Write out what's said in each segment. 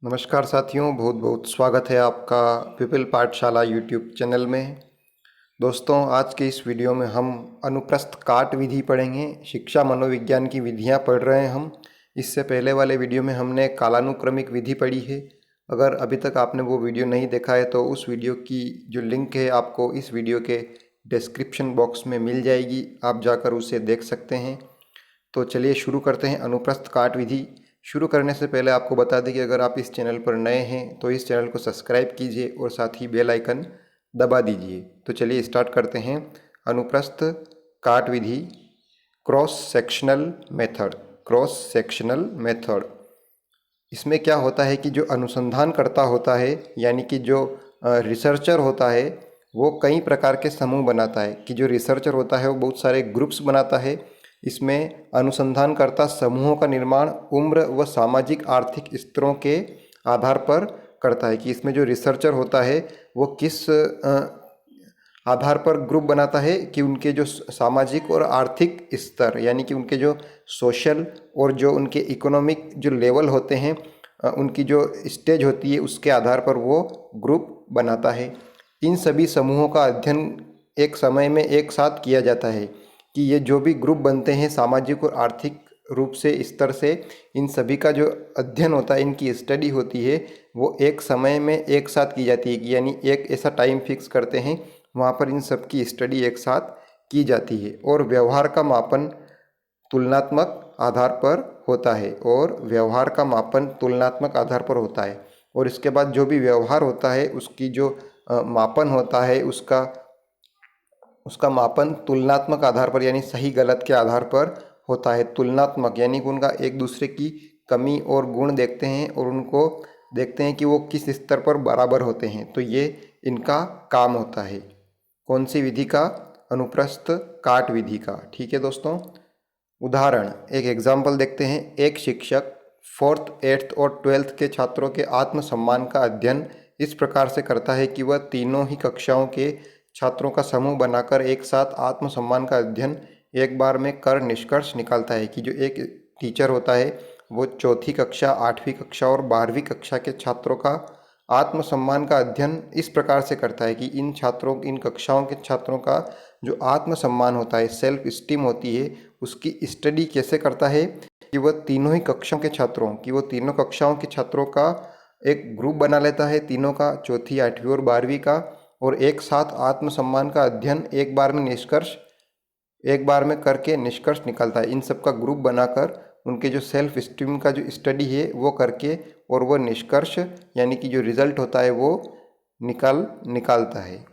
नमस्कार साथियों, बहुत बहुत स्वागत है आपका पीपल पाठशाला यूट्यूब चैनल में। दोस्तों, आज के इस वीडियो में हम अनुप्रस्थ काट विधि पढ़ेंगे। शिक्षा मनोविज्ञान की विधियां पढ़ रहे हैं हम। इससे पहले वाले वीडियो में हमने कालानुक्रमिक विधि पढ़ी है। अगर अभी तक आपने वो वीडियो नहीं देखा है तो उस वीडियो की जो लिंक है आपको इस वीडियो के डिस्क्रिप्शन बॉक्स में मिल जाएगी, आप जाकर उसे देख सकते हैं। तो चलिए शुरू करते हैं अनुप्रस्थ काट विधि। शुरू करने से पहले आपको बता दें कि अगर आप इस चैनल पर नए हैं तो इस चैनल को सब्सक्राइब कीजिए और साथ ही बेल आइकन दबा दीजिए। तो चलिए स्टार्ट करते हैं। अनुप्रस्थ काट विधि, cross sectional method. Cross sectional method, इसमें क्या होता है कि जो अनुसंधानकर्ता होता है यानी कि जो रिसर्चर होता है वो कई प्रकार के समूह बनाता है। कि जो रिसर्चर होता है वो बहुत सारे ग्रुप्स बनाता है। इसमें अनुसंधानकर्ता समूहों का निर्माण उम्र व सामाजिक आर्थिक स्तरों के आधार पर करता है। कि इसमें जो रिसर्चर होता है वो किस आधार पर ग्रुप बनाता है कि उनके जो सामाजिक और आर्थिक स्तर यानी कि उनके जो सोशल और जो उनके इकोनॉमिक जो लेवल होते हैं, उनकी जो स्टेज होती है उसके आधार पर वो ग्रुप बनाता है। इन सभी समूहों का अध्ययन एक समय में एक साथ किया जाता है। कि ये जो भी ग्रुप बनते हैं सामाजिक और आर्थिक रूप से स्तर से, इन सभी का जो अध्ययन होता है, इनकी स्टडी होती है, वो एक समय में एक साथ की जाती है। यानी एक ऐसा टाइम फिक्स करते हैं वहाँ पर इन सब की स्टडी एक साथ की जाती है। और व्यवहार का मापन तुलनात्मक आधार पर होता है। और व्यवहार का मापन तुलनात्मक आधार पर होता है। और इसके बाद जो भी व्यवहार होता है उसकी जो मापन होता है उसका मापन तुलनात्मक आधार पर यानी सही गलत के आधार पर होता है। तुलनात्मक यानी कि उनका एक दूसरे की कमी और गुण देखते हैं और उनको देखते हैं कि वो किस स्तर पर बराबर होते हैं। तो ये इनका काम होता है। कौन सी विधि का? अनुप्रस्थ काट विधि का। ठीक है दोस्तों, उदाहरण एक एग्जाम्पल देखते हैं। एक शिक्षक 4th, 8th और 12th के छात्रों के आत्मसम्मान का अध्ययन इस प्रकार से करता है कि वह तीनों ही कक्षाओं के छात्रों का समूह बनाकर एक साथ आत्मसम्मान का अध्ययन एक बार में कर निष्कर्ष निकालता है। कि जो एक टीचर होता है वो 4th कक्षा, 8वीं कक्षा और 12वीं कक्षा के छात्रों का आत्मसम्मान का अध्ययन इस प्रकार से करता है कि इन कक्षाओं के छात्रों का जो आत्मसम्मान होता है, सेल्फ स्टीम होती है, उसकी स्टडी कैसे करता है। कि वह तीनों कक्षाओं के छात्रों का एक ग्रुप बना लेता है, तीनों का, 4th, 8वीं और 12वीं का, और एक साथ आत्मसम्मान का अध्ययन एक बार में करके निष्कर्ष निकालता है। इन सब का ग्रुप बनाकर उनके जो सेल्फ स्टीम का जो स्टडी है वो करके, और वो निष्कर्ष यानी कि जो रिजल्ट होता है वो निकालता है।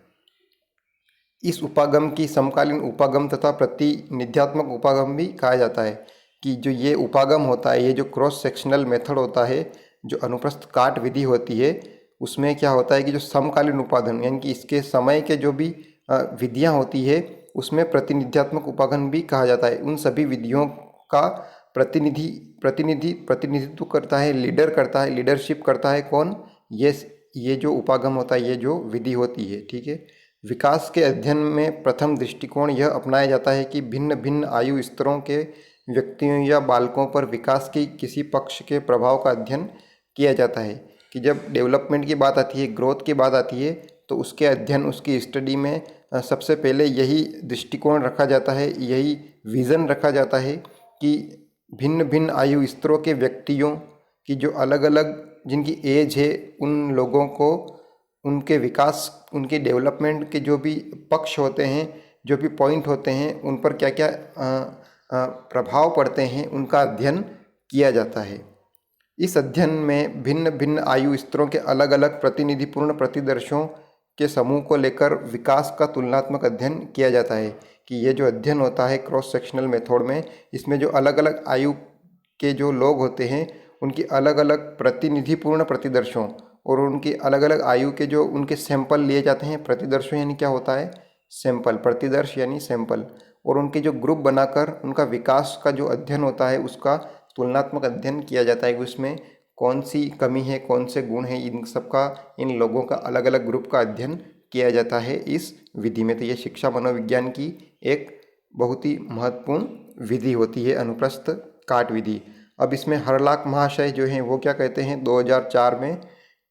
इस उपागम की समकालीन उपागम तथा प्रतिनिध्यात्मक उपागम भी कहा जाता है। कि जो ये उपागम होता है, ये जो क्रॉस सेक्शनल मेथड होता है, जो अनुप्रस्थ काट विधि होती है, उसमें क्या होता है कि जो समकालीन उपागम यानी कि इसके समय के जो भी विधियां होती है उसमें प्रतिनिध्यात्मक उपागम भी कहा जाता है। उन सभी विधियों का प्रतिनिधित्व करता है, लीडरशिप करता है कौन? ये जो उपागम होता है, ये जो विधि होती है। ठीक है। विकास के अध्ययन में प्रथम दृष्टिकोण यह अपनाया जाता है कि भिन्न भिन्न आयु स्तरों के व्यक्तियों या बालकों पर विकास की किसी पक्ष के प्रभाव का अध्ययन किया जाता है। कि जब डेवलपमेंट की बात आती है, ग्रोथ की बात आती है, तो उसके अध्ययन, उसकी स्टडी में सबसे पहले यही दृष्टिकोण रखा जाता है, यही विज़न रखा जाता है कि भिन्न भिन्न आयु स्तरों के व्यक्तियों की जो अलग अलग जिनकी एज है, उन लोगों को उनके विकास, उनके डेवलपमेंट के जो भी पक्ष होते हैं, जो भी पॉइंट होते हैं, उन पर क्या क्या प्रभाव पड़ते हैं, उनका अध्ययन किया जाता है। इस अध्ययन में भिन्न भिन्न आयु स्तरों के अलग अलग प्रतिनिधिपूर्ण प्रतिदर्शों के समूह को लेकर विकास का तुलनात्मक अध्ययन किया जाता है। कि ये जो अध्ययन होता है क्रॉस सेक्शनल मेथड में, इसमें जो अलग अलग आयु के जो लोग होते हैं उनकी अलग अलग प्रतिनिधिपूर्ण प्रतिदर्शों और उनकी अलग अलग आयु के जो उनके सैंपल लिए जाते हैं। प्रतिदर्शों यानी क्या होता है? सैंपल। प्रतिदर्श यानी सैंपल। और उनके जो ग्रुप बनाकर उनका विकास का जो अध्ययन होता है उसका तुलनात्मक अध्ययन किया जाता है कि उसमें कौन सी कमी है, कौन से गुण हैं, इन सब का, इन लोगों का अलग अलग ग्रुप का अध्ययन किया जाता है इस विधि में। तो ये शिक्षा मनोविज्ञान की एक बहुत ही महत्वपूर्ण विधि होती है अनुप्रस्थ काट विधि। अब इसमें हरलाख महाशय जो हैं वो क्या कहते हैं 2004 में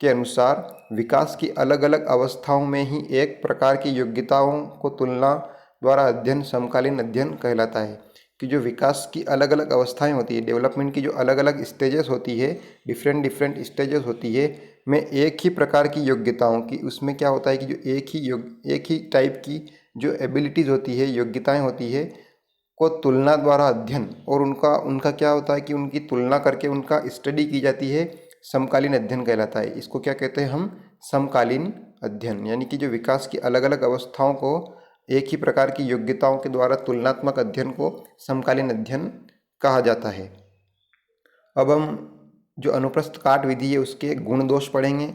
के अनुसार विकास की अलग अलग अवस्थाओं में ही एक प्रकार की योग्यताओं को तुलना द्वारा अध्ययन समकालीन अध्ययन कहलाता है। कि जो विकास की अलग अलग अवस्थाएं होती है, डेवलपमेंट की जो अलग अलग स्टेजेस होती है, डिफरेंट स्टेजेस होती है, में एक ही प्रकार की योग्यताओं की, उसमें क्या होता है कि जो एक ही टाइप की जो एबिलिटीज़ होती है, योग्यताएं होती है को तुलना द्वारा अध्ययन, और उनका उनका क्या होता है कि उनकी तुलना करके उनका स्टडी की जाती है, समकालीन अध्ययन कहलाता है। इसको क्या कहते हैं हम? समकालीन अध्ययन। यानी कि जो विकास की अलग अलग अवस्थाओं को एक ही प्रकार की योग्यताओं के द्वारा तुलनात्मक अध्ययन को समकालीन अध्ययन कहा जाता है। अब हम जो अनुप्रस्थ काट विधि है उसके गुण दोष पढ़ेंगे।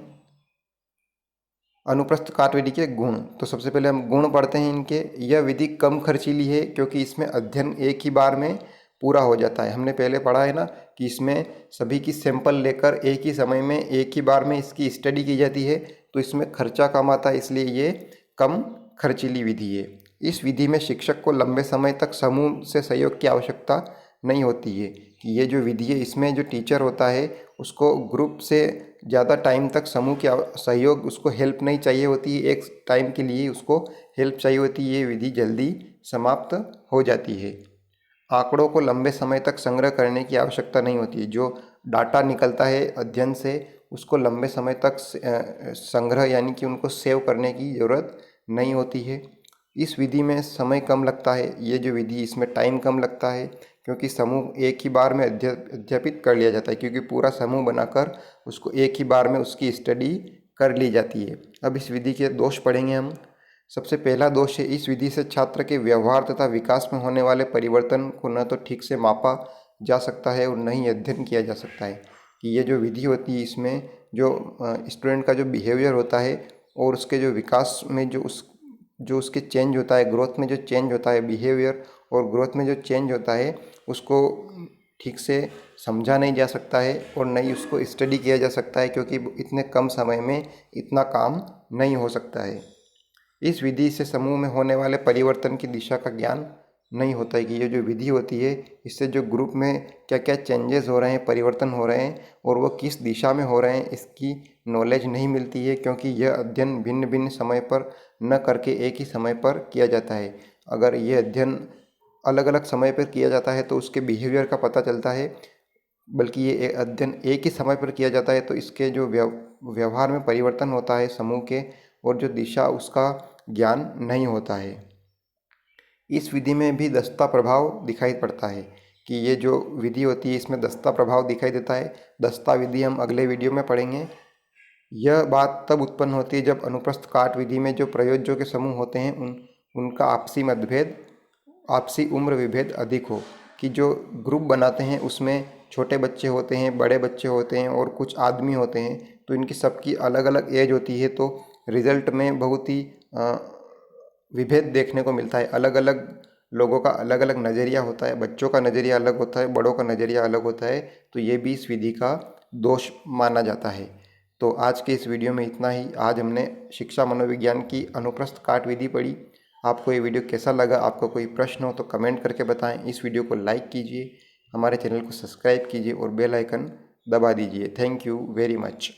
अनुप्रस्थ काट विधि के गुण, तो सबसे पहले हम गुण पढ़ते हैं इनके। यह विधि कम खर्चीली है क्योंकि इसमें अध्ययन एक ही बार में पूरा हो जाता है। हमने पहले पढ़ा है ना कि इसमें सभी की सैंपल लेकर एक ही समय में एक ही बार में इसकी स्टडी की जाती है, तो इसमें खर्चा कम आता है, इसलिए ये कम खर्चीली विधि है। इस विधि में शिक्षक को लंबे समय तक समूह से सहयोग की आवश्यकता नहीं होती है। कि ये जो विधि है इसमें जो टीचर होता है उसको ग्रुप से ज़्यादा टाइम तक समूह की सहयोग, उसको हेल्प नहीं चाहिए होती है, एक टाइम के लिए उसको हेल्प चाहिए होती है। ये विधि जल्दी समाप्त हो जाती है। आंकड़ों को लंबे समय तक संग्रह करने की आवश्यकता नहीं होती है। जो डाटा निकलता है अध्ययन से उसको लंबे समय तक संग्रह यानी कि उनको सेव करने की ज़रूरत नहीं होती है। इस विधि में समय कम लगता है। ये जो विधि इसमें टाइम कम लगता है क्योंकि समूह एक ही बार में अध्यापित कर लिया जाता है, क्योंकि पूरा समूह बनाकर उसको एक ही बार में उसकी स्टडी कर ली जाती है। अब इस विधि के दोष पढ़ेंगे हम। सबसे पहला दोष है, इस विधि से छात्र के व्यवहार तथा विकास में होने वाले परिवर्तन को न तो ठीक से मापा जा सकता है और न ही अध्ययन किया जा सकता है। कि ये जो विधि होती है इसमें जो स्टूडेंट का जो बिहेवियर होता है और उसके जो विकास में जो उसके चेंज होता है, ग्रोथ में जो चेंज होता है, बिहेवियर और ग्रोथ में जो चेंज होता है उसको ठीक से समझा नहीं जा सकता है और न ही उसको स्टडी किया जा सकता है, क्योंकि इतने कम समय में इतना काम नहीं हो सकता है। इस विधि से समूह में होने वाले परिवर्तन की दिशा का ज्ञान नहीं होता है। कि ये जो विधि होती है इससे जो ग्रुप में क्या क्या चेंजेस हो रहे हैं, परिवर्तन हो रहे हैं और वो किस दिशा में हो रहे हैं, इसकी नॉलेज नहीं मिलती है, क्योंकि यह अध्ययन भिन्न भिन्न समय पर न करके एक ही समय पर किया जाता है। अगर ये अध्ययन अलग अलग समय पर किया जाता है तो उसके बिहेवियर का पता चलता है, बल्कि ये अध्ययन एक ही समय पर किया जाता है तो इसके जो व्यवहार में परिवर्तन होता है समूह के और जो दिशा उसका ज्ञान नहीं होता है। इस विधि में भी दस्ता प्रभाव दिखाई पड़ता है। कि ये जो विधि होती है इसमें दस्ता प्रभाव दिखाई देता है। दस्ता विधि हम अगले वीडियो में पढ़ेंगे। यह बात तब उत्पन्न होती है जब अनुप्रस्थ काट विधि में जो प्रयोज्यों के समूह होते हैं उनका आपसी मतभेद, आपसी उम्र विभेद अधिक हो। कि जो ग्रुप बनाते हैं उसमें छोटे बच्चे होते हैं, बड़े बच्चे होते हैं और कुछ आदमी होते हैं, तो इनकी सबकी अलग अलग एज होती है, तो रिजल्ट में बहुत ही विभेद देखने को मिलता है। अलग अलग लोगों का अलग अलग नज़रिया होता है, बच्चों का नज़रिया अलग होता है, बड़ों का नज़रिया अलग होता है, तो ये भी इस विधि का दोष माना जाता है। तो आज के इस वीडियो में इतना ही। आज हमने शिक्षा मनोविज्ञान की अनुप्रस्थ काट विधि पढ़ी। आपको ये वीडियो कैसा लगा? आपको कोई प्रश्न हो तो कमेंट करके बताएं। इस वीडियो को लाइक कीजिए, हमारे चैनल को सब्सक्राइब कीजिए और बेल आइकन दबा दीजिए। Thank you very much.